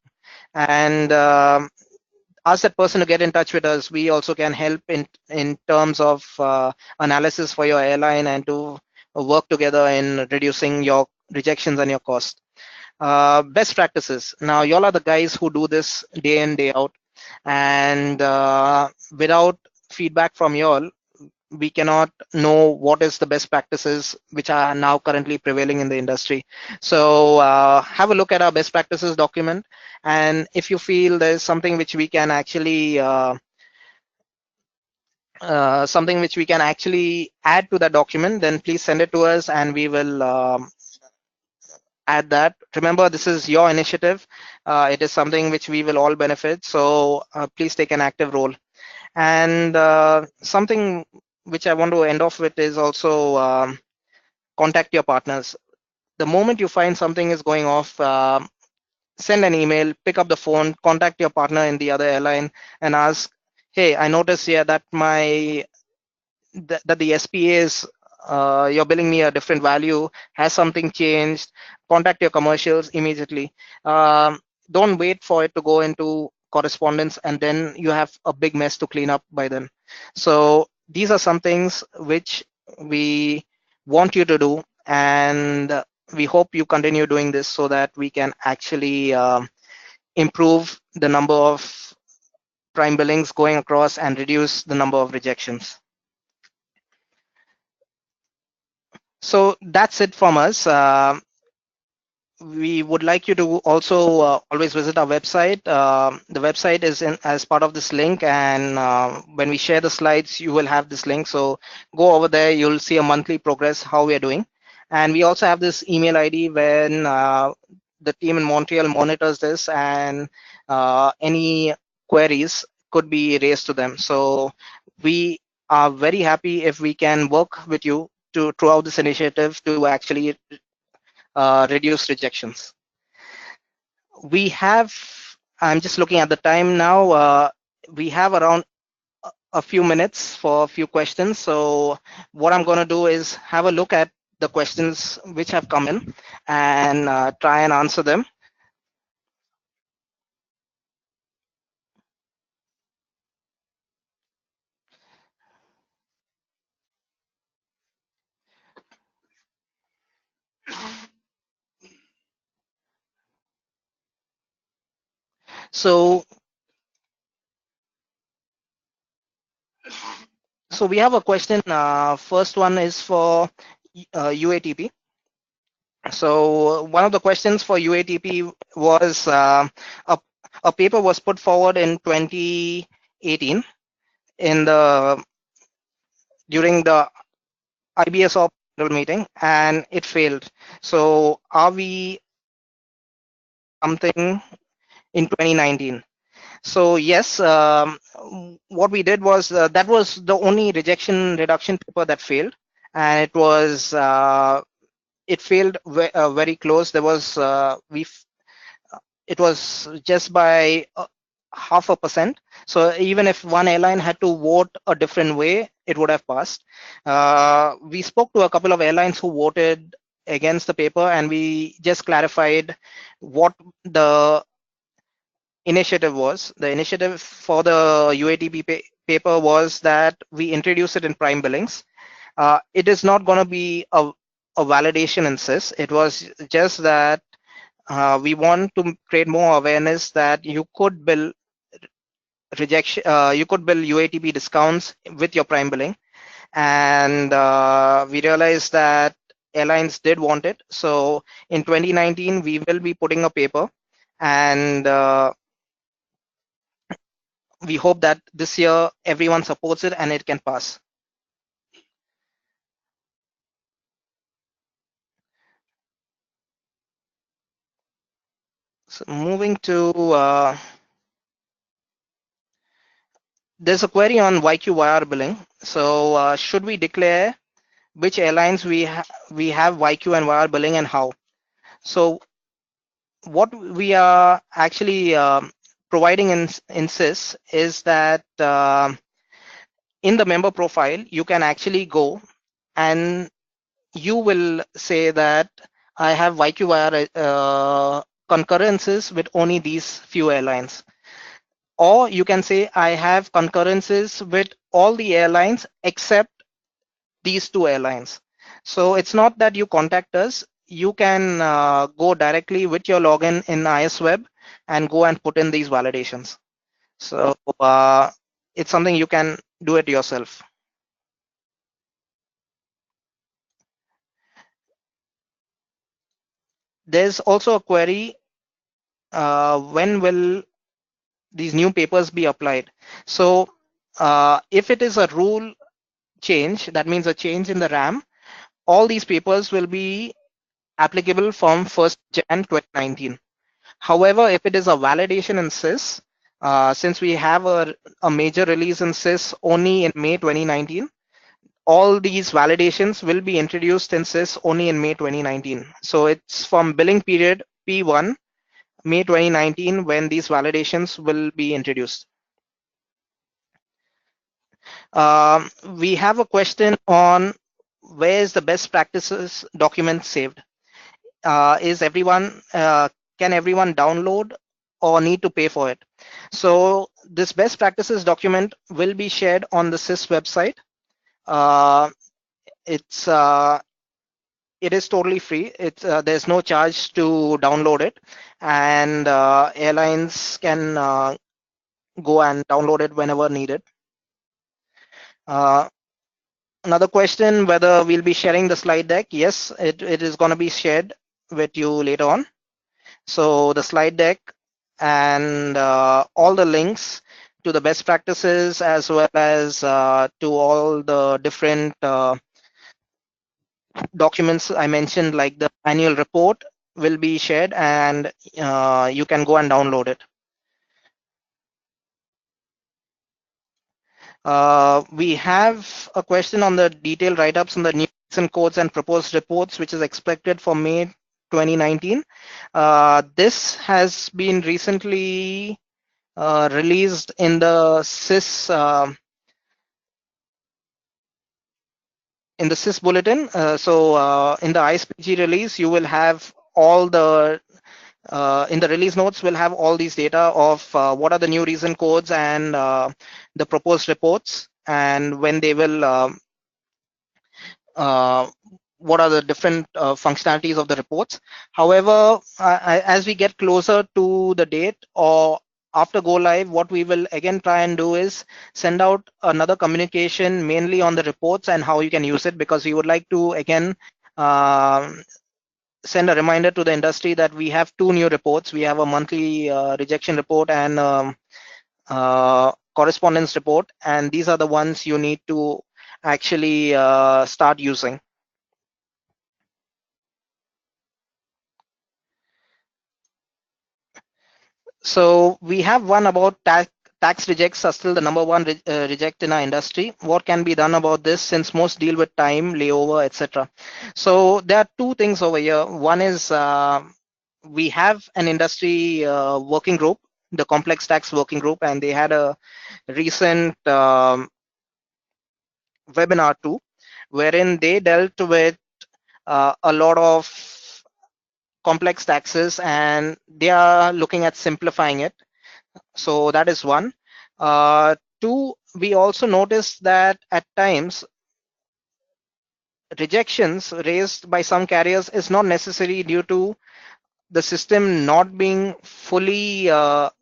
and ask that person to get in touch with us. We also can help in terms of analysis for your airline and to work together in reducing your rejections and your cost. Best practices. Now, y'all are the guys who do this day in, day out, and without feedback from y'all, we cannot know what is the best practices which are now currently prevailing in the industry. So have a look at our best practices document, and if you feel there's something which we can actually add to that document, then please send it to us and we will add that. Remember, this is your initiative. It is something which we will all benefit. So please take an active role. And something which I want to end off with is also contact your partners. The moment you find something is going off, send an email, pick up the phone, contact your partner in the other airline and ask, hey, I noticed here that that the SPA is you're billing me a different value. Has something changed? Contact your commercials immediately. Don't wait for it to go into correspondence and then you have a big mess to clean up by then. So these are some things which we want you to do, and we hope you continue doing this so that we can actually improve the number of prime billings going across and reduce the number of rejections. So that's it from us. We would like you to also always visit our website. The website is in as part of this link, and when we share the slides, you will have this link. So go over there, you'll see a monthly progress, how we are doing. And we also have this email ID when the team in Montreal monitors this, and any queries could be raised to them. So we are very happy if we can work with you to throughout this initiative to actually reduce rejections. We have, I'm just looking at the time now, we have around a few minutes for a few questions. So what I'm going to do is have a look at the questions which have come in and try and answer them. So we have a question. First one is for UATP. So one of the questions for UATP was a paper was put forward in 2018 in the during the IBS op meeting, and it failed. So are we something in 2019? So yes, what we did was that was the only rejection reduction paper that failed, and it failed very close. There was it was just by 0.5%. So even if one airline had to vote a different way, it would have passed. We spoke to a couple of airlines who voted against the paper, and we just clarified what the initiative was. The initiative for the UATP paper was that we introduce it in prime billings. It is not going to be a validation in SIS. It was just that we want to create more awareness that you could bill rejection, you could bill UATP discounts with your prime billing, and we realized that airlines did want it. So in 2019, we will be putting a paper, and we hope that this year everyone supports it and it can pass. So moving to there's a query on YQ/YR billing. So should we declare which airlines we have YQ and YR billing and how? So what we are actually providing in SIS is that in the member profile, you can actually go and you will say that I have YQ/YR concurrences with only these few airlines. Or you can say I have concurrences with all the airlines except these two airlines. So it's not that you contact us. You can go directly with your login in ISWeb and go and put in these validations. So it's something you can do it yourself. There's also a query, when will these new papers be applied? So if it is a rule change, that means a change in the RAM, all these papers will be applicable from 1st Jan 2019. However, if it is a validation in SIS, since we have a major release in SIS only in May 2019, all these validations will be introduced in SIS only in May 2019. So it's from billing period P1, May 2019, when these validations will be introduced. We have a question on where is the best practices document saved? Is everyone Can everyone download or need to pay for it? So this best practices document will be shared on the SIS website. Uh, it's it is totally free. It's there's no charge to download it, and airlines can go and download it whenever needed. Uh, Another question, whether we'll be sharing the slide deck. Yes, it is going to be shared with you later on. So the slide deck and all the links to the best practices, as well as to all the different documents I mentioned, like the annual report, will be shared, and you can go and download it. We have a question on the detailed write-ups on the new and codes and proposed reports, which is expected for May 2019. This has been recently released in the SIS bulletin. In the ISPG release, you will have all the in the release notes, we'll have all these data of what are the new reason codes and the proposed reports, and when they will uh, what are the different functionalities of the reports. However, as we get closer to the date or after go live, what we will again try and do is send out another communication mainly on the reports and how you can use it, because we would like to again send a reminder to the industry that we have two new reports. We have a monthly rejection report and correspondence report, and these are the ones you need to actually start using. So we have one about tax rejects are still the number one reject in our industry. What can be done about this, since most deal with time, layover, etc. So there are two things over here. One is we have an industry working group, the complex tax working group, and they had a recent webinar too, wherein they dealt with a lot of complex taxes, and they are looking at simplifying it. So that is one. Two, we also noticed that at times rejections raised by some carriers is not necessary due to the system not being fully not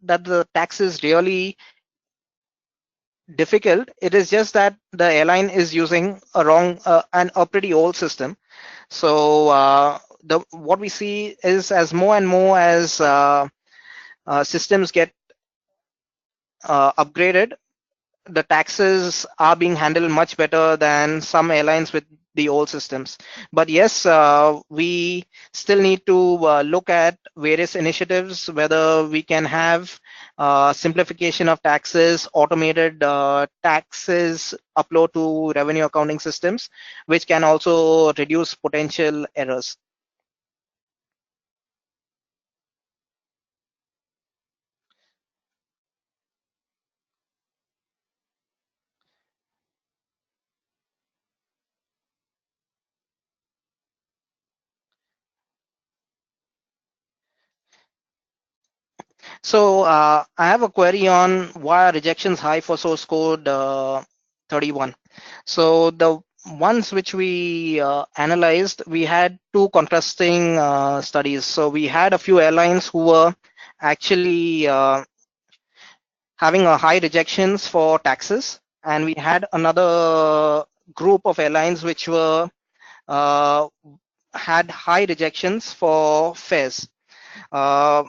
that the tax is really difficult. It is just that the airline is using a wrong and a pretty old system. So the what we see is, as more and more as systems get upgraded, the taxes are being handled much better than some airlines with the old systems. But yes, we still need to look at various initiatives, whether we can have simplification of taxes, automated taxes upload to revenue accounting systems, which can also reduce potential errors. So I have a query on why are rejections high for source code 31. So the ones which we analyzed, we had two contrasting studies. So we had a few airlines who were actually having a high rejections for taxes, and we had another group of airlines which were uh, had high rejections for fares. Uh,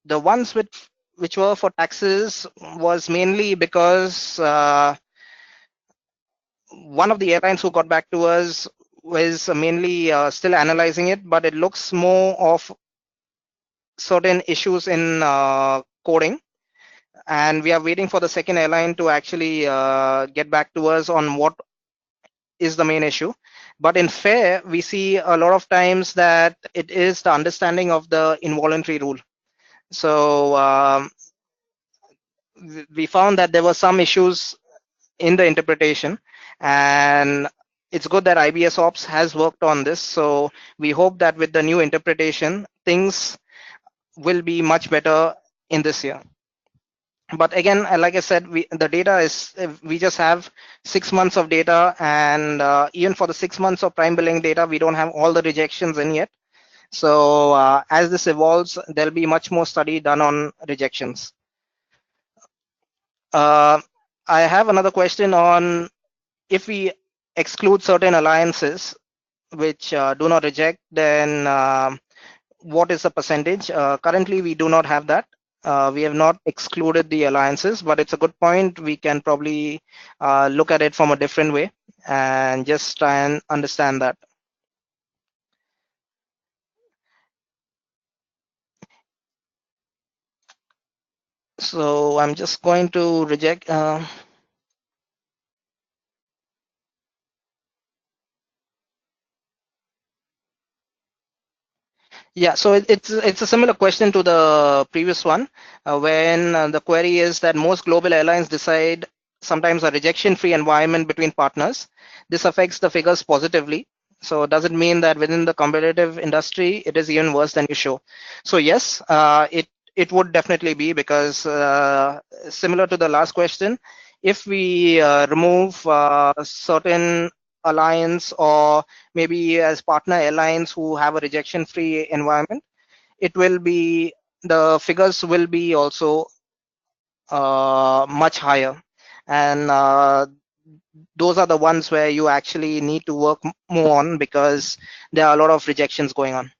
the ones which were for taxes was mainly because one of the airlines who got back to us was mainly still analyzing it, but it looks more of certain issues in coding, and we are waiting for the second airline to actually get back to us on what is the main issue. But in fair, we see a lot of times that it is the understanding of the involuntary rule. So we found that there were some issues in the interpretation, and it's good that IBS Ops has worked on this. So we hope that with the new interpretation, things will be much better in this year. But again, like I said, the data is, we just have 6 months of data, and even for the 6 months of prime billing data, we don't have all the rejections in yet. So as this evolves, there'll be much more study done on rejections. Uh, I have another question on if we exclude certain alliances which do not reject, then what is the percentage? Currently, we do not have that. We have not excluded the alliances, but it's a good point. We can probably look at it from a different way and just try and understand that. So I'm just going to reject. Yeah, so it's a similar question to the previous one, when the query is that most global airlines decide sometimes a rejection-free environment between partners. This affects the figures positively. So does it mean that within the competitive industry, it is even worse than you show? So yes, it would definitely be, because similar to the last question, if we remove certain alliance, or maybe as partner airlines who have a rejection free environment, it will be, the figures will be also much higher, and those are the ones where you actually need to work more on, because there are a lot of rejections going on.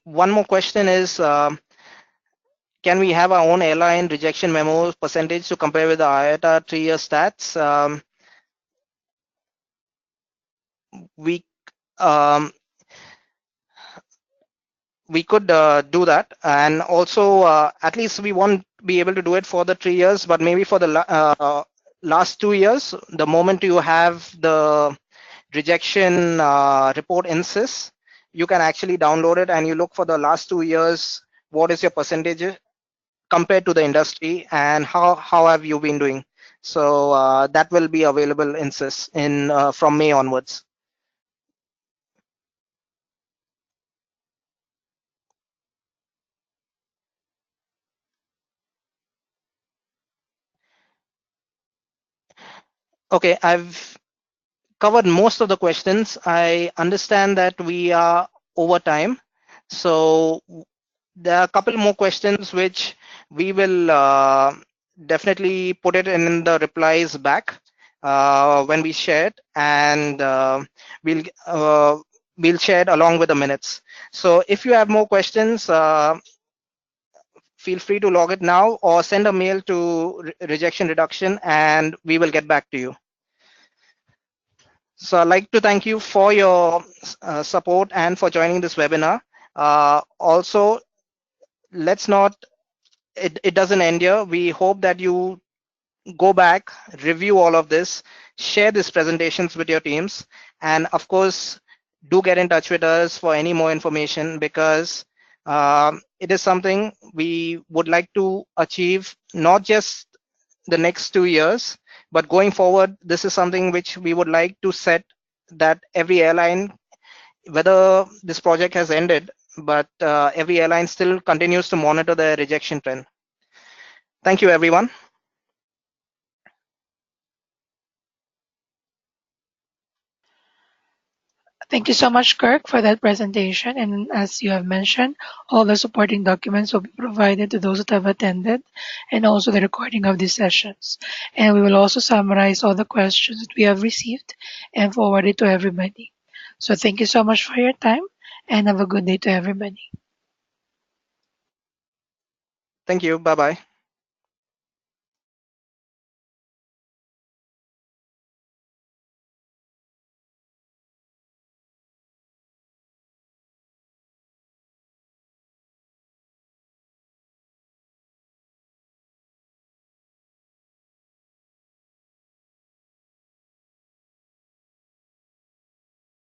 One more question is, can we have our own airline rejection memo percentage to compare with the IATA 3-year stats? We um, we could do that, and also at least we won't be able to do it for the 3 years, but maybe for the last 2 years, the moment you have the rejection report in sys, you can actually download it and you look for the last 2 years, what is your percentage compared to the industry, and how have you been doing. So that will be available in sys in from May onwards. Okay, I've covered most of the questions. I understand that we are over time. So there are a couple more questions which we will definitely put it in the replies back when we share it, and we'll uh, we'll share it along with the minutes. So if you have more questions, feel free to log it now or send a mail to rejection reduction, and we will get back to you. So I'd like to thank you for your support and for joining this webinar. Also, let's not, it doesn't end here. We hope that you go back, review all of this, share these presentations with your teams, and of course, do get in touch with us for any more information, because it is something we would like to achieve, not just the next 2 years, but going forward, this is something which we would like to set, that every airline whether this project has ended, but every airline still continues to monitor the rejection trend. Thank you, everyone. Thank you so much, Kirk, for that presentation. And as you have mentioned, all the supporting documents will be provided to those that have attended and also the recording of these sessions. And we will also summarize all the questions that we have received and forward it to everybody. So thank you so much for your time and have a good day to everybody. Thank you. Bye bye.